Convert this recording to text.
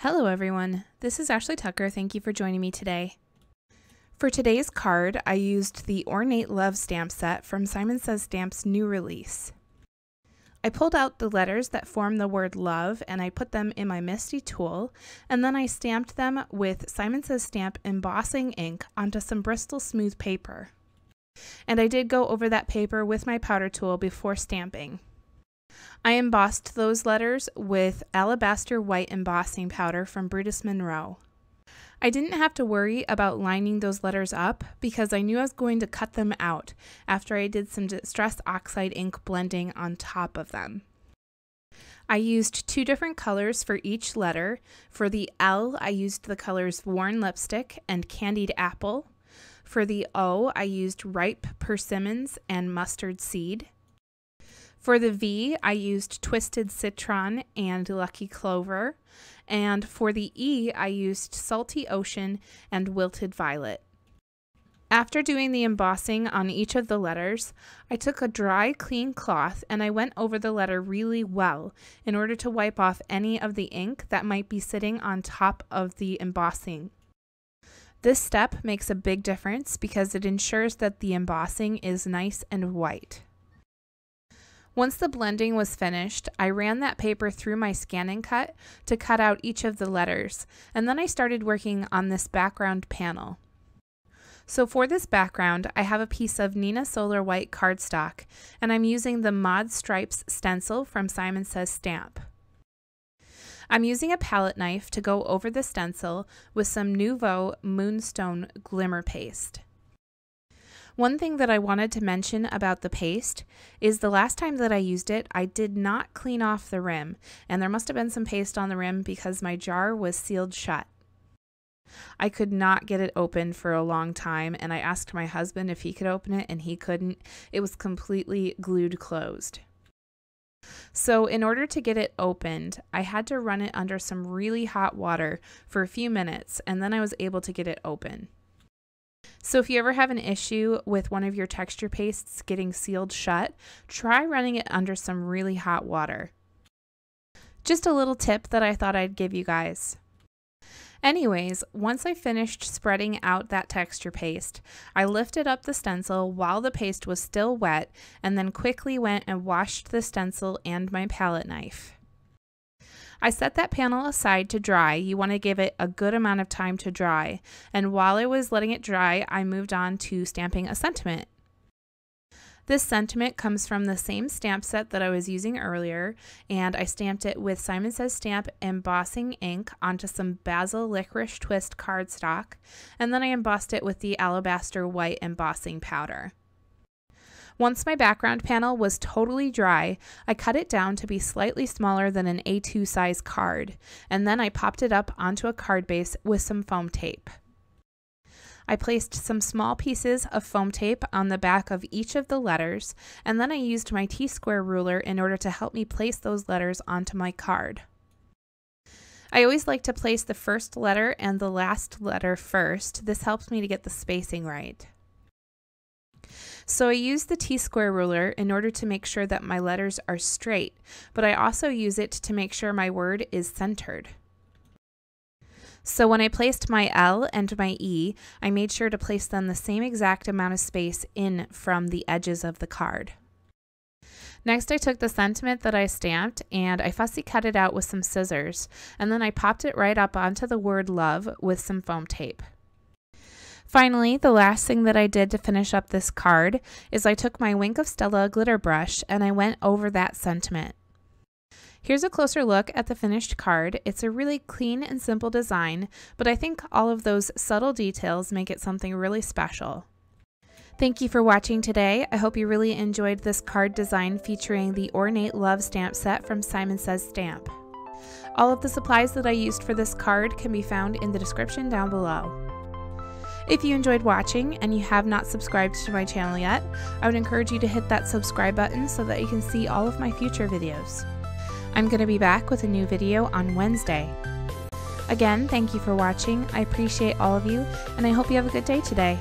Hello everyone, this is Ashley Tucker. Thank you for joining me today. For today's card, I used the Ornate Love stamp set from Simon Says Stamp's new release. I pulled out the letters that form the word love and I put them in my MISTI tool, and then I stamped them with Simon Says Stamp Embossing Ink onto some Bristol smooth paper. And I did go over that paper with my powder tool before stamping. I embossed those letters with Alabaster white embossing powder from Brutus Monroe. I didn't have to worry about lining those letters up because I knew I was going to cut them out after I did some distressed oxide ink blending on top of them. I used two different colors for each letter. For the L, I used the colors Worn Lipstick and Candied Apple. For the O, I used Ripe Persimmons and Mustard Seed. For the V, I used Twisted Citron and Lucky Clover. And for the E, I used Salty Ocean and Wilted Violet. After doing the embossing on each of the letters, I took a dry, clean cloth and I went over the letter really well in order to wipe off any of the ink that might be sitting on top of the embossing. This step makes a big difference because it ensures that the embossing is nice and white. Once the blending was finished, I ran that paper through my scan and cut to cut out each of the letters, and then I started working on this background panel. So for this background, I have a piece of Neenah Solar White cardstock, and I'm using the Mod Stripes stencil from Simon Says Stamp. I'm using a palette knife to go over the stencil with some Nuvo Moonstone Glimmer paste. One thing that I wanted to mention about the paste is the last time that I used it, I did not clean off the rim, and there must have been some paste on the rim because my jar was sealed shut. I could not get it open for a long time, and I asked my husband if he could open it, and he couldn't. It was completely glued closed. So in order to get it opened, I had to run it under some really hot water for a few minutes, and then I was able to get it open. So if you ever have an issue with one of your texture pastes getting sealed shut, try running it under some really hot water. Just a little tip that I thought I'd give you guys. Anyways, once I finished spreading out that texture paste, I lifted up the stencil while the paste was still wet and then quickly went and washed the stencil and my palette knife. I set that panel aside to dry. You want to give it a good amount of time to dry. And while I was letting it dry, I moved on to stamping a sentiment. This sentiment comes from the same stamp set that I was using earlier, and I stamped it with Simon Says Stamp Embossing Ink onto some Bazzill Licorice Twist cardstock, and then I embossed it with the Alabaster white embossing powder. Once my background panel was totally dry, I cut it down to be slightly smaller than an A2 size card, and then I popped it up onto a card base with some foam tape. I placed some small pieces of foam tape on the back of each of the letters, and then I used my T-square ruler in order to help me place those letters onto my card. I always like to place the first letter and the last letter first. This helps me to get the spacing right. So I use the T-square ruler in order to make sure that my letters are straight, but I also use it to make sure my word is centered. So when I placed my L and my E, I made sure to place them the same exact amount of space in from the edges of the card. Next, I took the sentiment that I stamped and I fussy cut it out with some scissors, and then I popped it right up onto the word love with some foam tape. Finally, the last thing that I did to finish up this card is I took my Wink of Stella glitter brush and I went over that sentiment. Here's a closer look at the finished card. It's a really clean and simple design, but I think all of those subtle details make it something really special. Thank you for watching today. I hope you really enjoyed this card design featuring the Ornate Love stamp set from Simon Says Stamp. All of the supplies that I used for this card can be found in the description down below. If you enjoyed watching and you have not subscribed to my channel yet, I would encourage you to hit that subscribe button so that you can see all of my future videos. I'm going to be back with a new video on Wednesday. Again, thank you for watching. I appreciate all of you, and I hope you have a good day today.